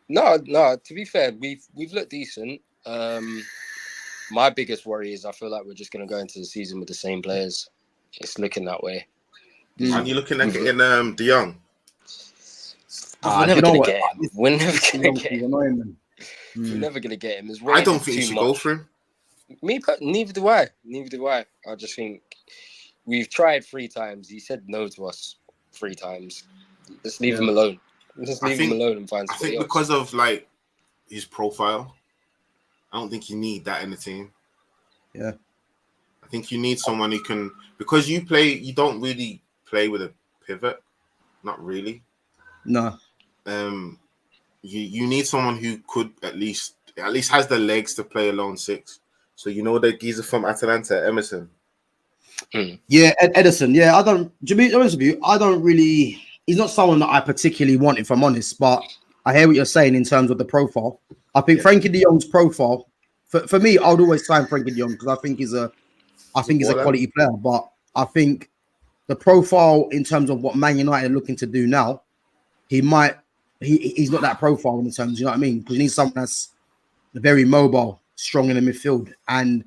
No, no. To be fair, we've looked decent. My biggest worry is I feel like we're just gonna go into the season with the same players. It's looking that way. Aren't you looking at getting De Jong? We're Do never you know gonna what? get him. We're never This gonna young get is him. annoying, man. We're never gonna get him. His I wage don't is think you too should much. go for him. Neither do I. Neither do I. I just think we've tried 3 times. He said no to us 3 times. Let's leave him alone. Let's leave him alone and find I somebody think else. because of like his profile, I don't think you need that in the team. Yeah. I think you need someone who can, because you don't really play with a pivot, not really. No. You need someone who could at least has the legs to play a lone six. So you know that geezer from Atalanta, Emerson. Yeah, Edison. Yeah, I don't. To be honest with you, I don't really. He's not someone that I particularly want, if I'm honest. But I hear what you're saying in terms of the profile. I think Frankie De Jong's profile, for me, I would always sign Frankie De Jong because I think he's a quality player. But I think the profile in terms of what Man United are looking to do now, he's not that profile in terms. You know what I mean? Because you need someone that's very mobile, strong in the midfield, and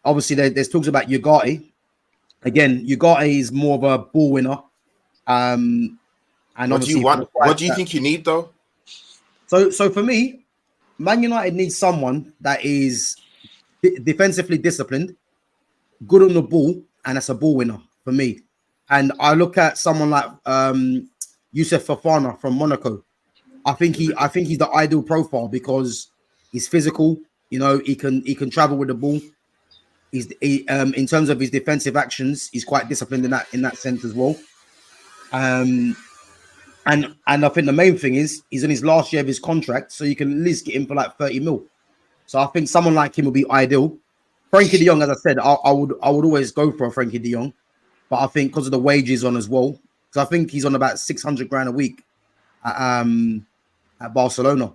obviously there's talks about Ugarte. Again, Ugarte is more of a ball winner. And what do you obviously, want? What do you think you need though? So for me, Man United needs someone that is defensively disciplined, good on the ball, and that's a ball winner for me. And I look at someone like Youssef Fofana from Monaco. I think he's the ideal profile because he's physical. You know, he can travel with the ball. In terms of his defensive actions, he's quite disciplined in that sense as well. And I think the main thing is he's in his last year of his contract, so you can at least get him for like 30 mil. So I think someone like him would be ideal. Frankie De Jong, as I said, I would always go for a Frankie De Jong, but I think because of the wages on as well, because I think he's on about 600 grand a week at Barcelona.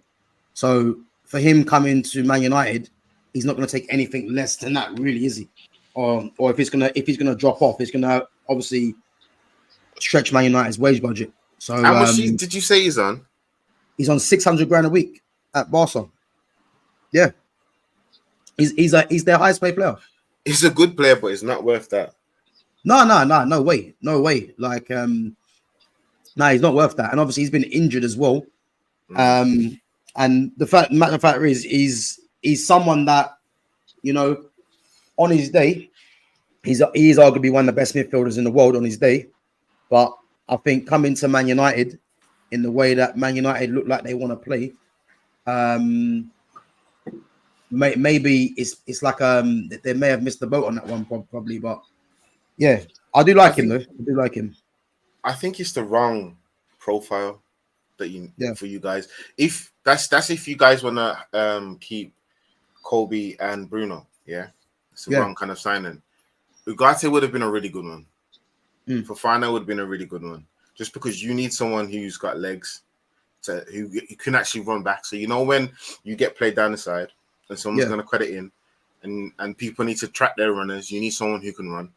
So for him coming to Man United, he's not going to take anything less than that, really, is he? Or if he's gonna drop off, he's gonna obviously stretch Man United's wage budget. So how much did you say he's on? He's on 600 grand a week at Barca. Yeah, he's their highest paid player. He's a good player, but it's not worth that. No way. Like, he's not worth that. And obviously, he's been injured as well. And the matter of fact is, he's someone that, you know, on his day, he is arguably one of the best midfielders in the world on his day. But I think coming to Man United in the way that Man United look like they want to play, maybe it's like they may have missed the boat on that one probably. But yeah, I do like him though. I do like him. I think it's the wrong profile that for you guys. If that's if you guys want to keep Kobe and Bruno, it's the wrong kind of signing. Ugarte would have been a really good one. Fofana would have been a really good one, just because you need someone who's got legs who can actually run back. So you know when you get played down the side and someone's going to cut it in, and people need to track their runners, you need someone who can run.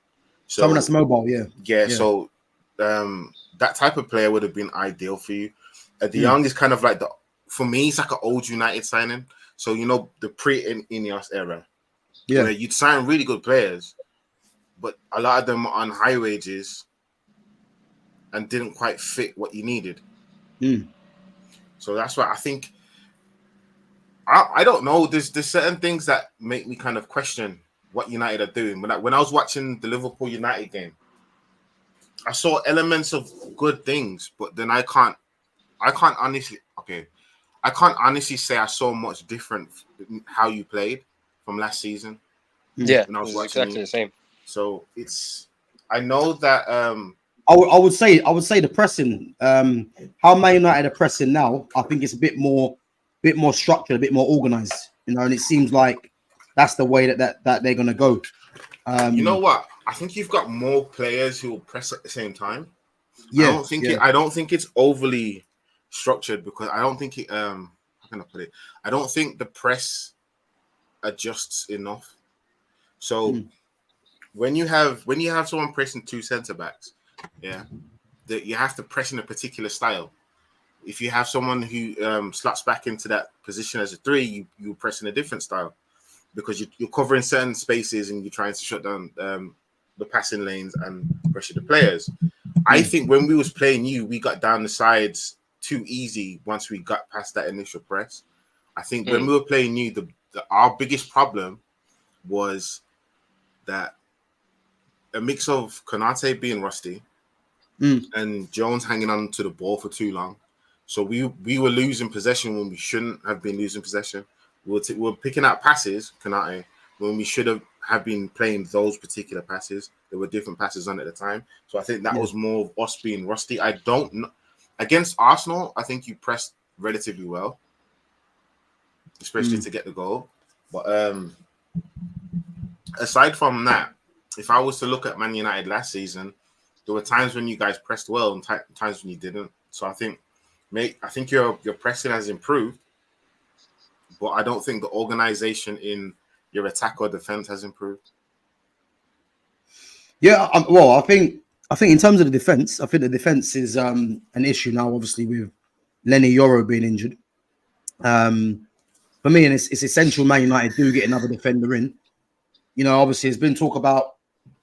So, someone that's mobile, yeah. So that type of player would have been ideal for you. De Jong is kind of like for me, it's like an old United signing. So you know the pre-Ineos era, where you'd sign really good players, but a lot of them on high wages and didn't quite fit what you needed. So that's why I think I don't know. There's certain things that make me kind of question what United are doing. When I was watching the Liverpool United game, I saw elements of good things, but then I can't honestly say I saw much different in how you played from last season. Yeah, when I was it was watching exactly the same. So I know that I would say the pressing, how Man United are pressing now, I think it's a bit more structured, a bit more organized, you know, and it seems like that's the way that they're gonna go. You know what? I think you've got more players who will press at the same time. Yeah, I don't think it's overly structured because I don't think how can I put it? I don't think the press adjusts enough. So when you have someone pressing two centre backs, that you have to press in a particular style, If you have someone who slots back into that position as a 3, you're pressing a different style because you're covering certain spaces and you're trying to shut down the passing lanes and pressure the players. I think when we was playing you, we got down the sides too easy once we got past that initial press. I think when we were playing you, our biggest problem was that a mix of Konate being rusty and Jones hanging on to the ball for too long. So we were losing possession when we shouldn't have been losing possession. We were picking out passes, Konate, when we should have been playing those particular passes. There were different passes on at the time. So I think that was more of us being rusty. I don't know. Against Arsenal, I think you pressed relatively well, especially to get the goal. But aside from that, if I was to look at Man United last season, there were times when you guys pressed well and times when you didn't. So I think your pressing has improved, but I don't think the organization in your attack or defense has improved. Yeah, well, I think in terms of the defense, I think the defense is an issue now. Obviously, with Lenny Yoro being injured, for me, and it's essential. Man United do get another defender in. You know, obviously, there's been talk about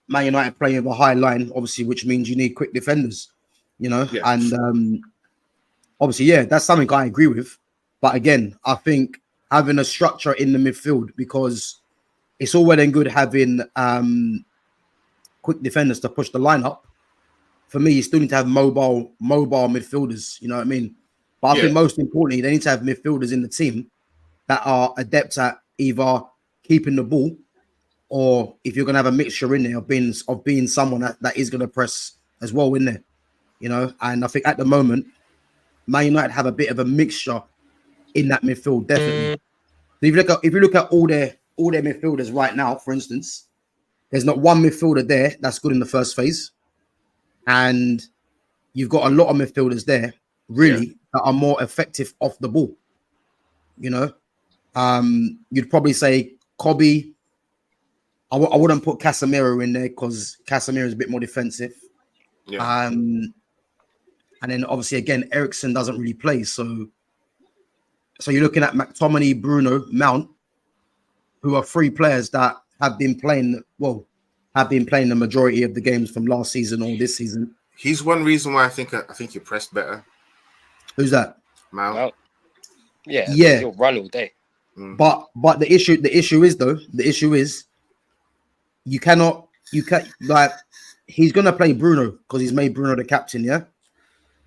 Man United playing with a high line, obviously, which means you need quick defenders. You know, and obviously, yeah, that's something I agree with. But again, I think having a structure in the midfield, because it's all well and good having quick defenders to push the line up. For me, you still need to have mobile midfielders. You know what I mean? But I think most importantly, they need to have midfielders in the team that are adept at either keeping the ball, or if you're going to have a mixture in there of being someone that is going to press as well in there. You know, and I think at the moment, Man United have a bit of a mixture in that midfield, definitely. So if you look at all their midfielders right now, for instance, there's not one midfielder there that's good in the first phase, and you've got a lot of midfielders there really that are more effective off the ball. You know, you'd probably say Kobe. I wouldn't put Casemiro in there because Casemiro is a bit more defensive. Yeah. And then obviously again, Eriksen doesn't really play, so you're looking at McTominay, Bruno, Mount, who are 3 players that have been playing the majority of the games from last season or this season. He's one reason why I think you pressed better. Who's that? Mount. Yeah. He'll run all day. But the issue is you can't like, he's gonna play Bruno because he's made Bruno the captain. Yeah,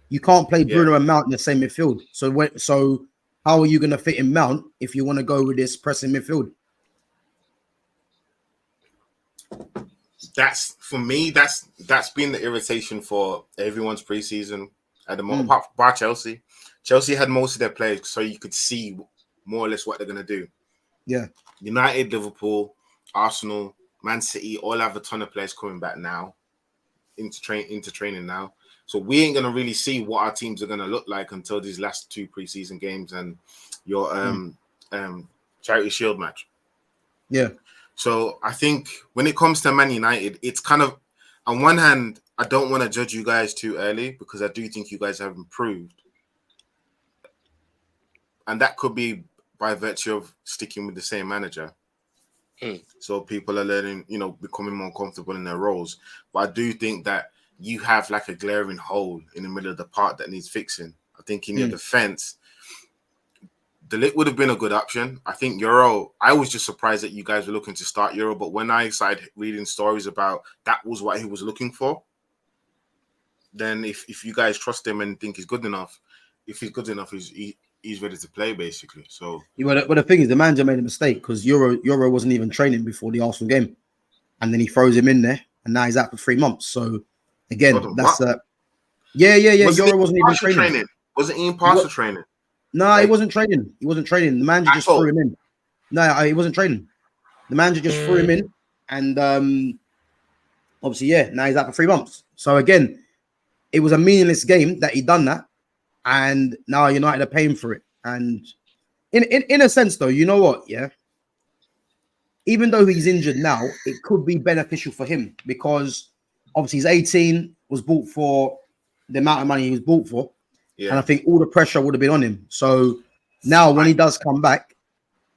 you can't play Bruno and Mount in the same midfield. So how are you gonna fit in Mount if you want to go with this pressing midfield? That's for me. That's been the irritation for everyone's preseason at the moment. Apart from Chelsea, Chelsea had most of their players, so you could see more or less what they're gonna do. Yeah, United, Liverpool, Arsenal, Man City all have a ton of players coming back now into training now. So we ain't gonna really see what our teams are gonna look like until these last 2 preseason games and your Charity Shield match. Yeah. So I think when it comes to Man United, it's kind of, on one hand, I don't want to judge you guys too early because I do think you guys have improved. And that could be by virtue of sticking with the same manager. So people are learning, becoming more comfortable in their roles. But I do think that you have like a glaring hole in the middle of the park that needs fixing. I think in your defense, De Ligt would have been a good option. I think Yoro, I was just surprised that you guys were looking to start Yoro, but when I started reading stories about that was what he was looking for, then if you guys trust him and think he's good enough, if he's good enough, he's ready to play, basically. So, but the thing is, the manager made a mistake because Yoro wasn't even training before the Arsenal game, and then he throws him in there, and now he's out for 3 months. So, again, that's Yoro wasn't even training. Wasn't he in partial training? No, he wasn't training. He wasn't training. The manager just threw him in. No, he wasn't training. The manager just threw him in, and obviously, now he's out for 3 months. So again, it was a meaningless game that he done that, and now United are paying for it. And in a sense, though, you know what? Yeah, even though he's injured now, it could be beneficial for him because obviously he's 18, was bought for the amount of money he was bought for. And I think all the pressure would have been on him. So now when he does come back,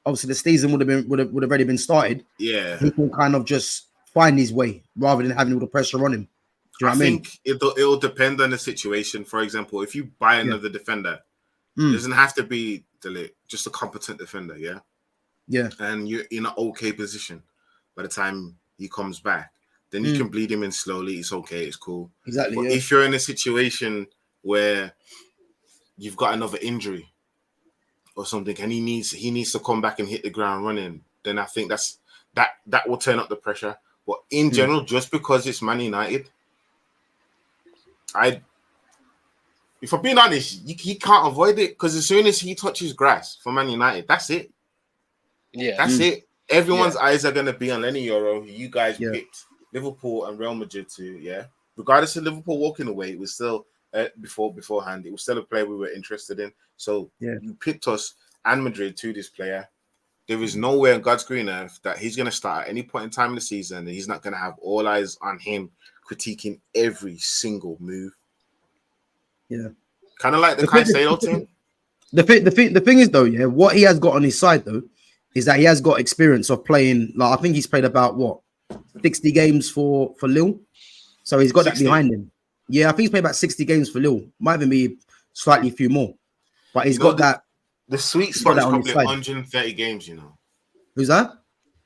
obviously the season would have already been started. Yeah. He can kind of just find his way rather than having all the pressure on him. Do you know what I mean? think it'll depend on the situation. For example, if you buy another defender, it doesn't have to be just a competent defender, yeah? Yeah. And you're in an okay position by the time he comes back. Then you can bleed him in slowly. It's okay. It's cool. Exactly. But if you're in a situation where you've got another injury or something, and he needs to come back and hit the ground running, then I think that will turn up the pressure. But in general, just because it's Man United, if I'm being honest, he can't avoid it, because as soon as he touches grass for Man United, that's it. Yeah, that's it. Everyone's eyes are going to be on Lenny Yoro, who you guys picked Liverpool and Real Madrid to, regardless of Liverpool walking away, it was still beforehand. It was still a player we were interested in. So you picked us and Madrid to this player. There is nowhere on God's green earth that he's going to start at any point in time in the season, and he's not going to have all eyes on him critiquing every single move. Yeah, kind of like the Caicedo thing. The thing is though, what he has got on his side though is that he has got experience of playing. Like I think he's played about 60 games for Lille, so he's got 60. That behind him. Yeah, I think he's played about 60 games for Lille. Might even be slightly few more, but he's got that. The sweet spot is probably 130 games. Who's that?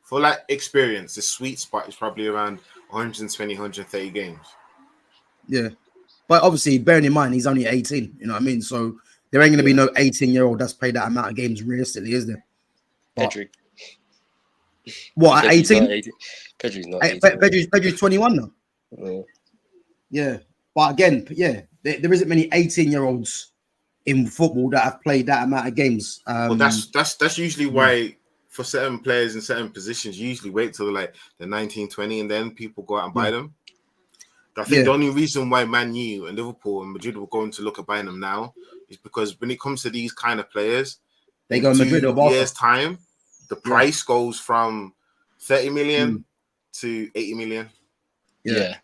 For like experience, the sweet spot is probably around 120, 130 games. Yeah. But obviously, bearing in mind, he's only 18. You know what I mean? So there ain't going to be no 18-year-old that's played that amount of games realistically, is there? Pedri. What, at 18? Pedri's not 18. Pedri's 21 now. Yeah. But again, there isn't many 18-year-olds in football that have played that amount of games. Well, that's usually why for certain players in certain positions, you usually wait till the 19, 20, and then people go out and buy them. I think the only reason why Man U and Liverpool and Madrid were going to look at buying them now is because when it comes to these kind of players, they go Madrid or Barca. 2 years' time, the price goes from 30 million to 80 million. Yeah.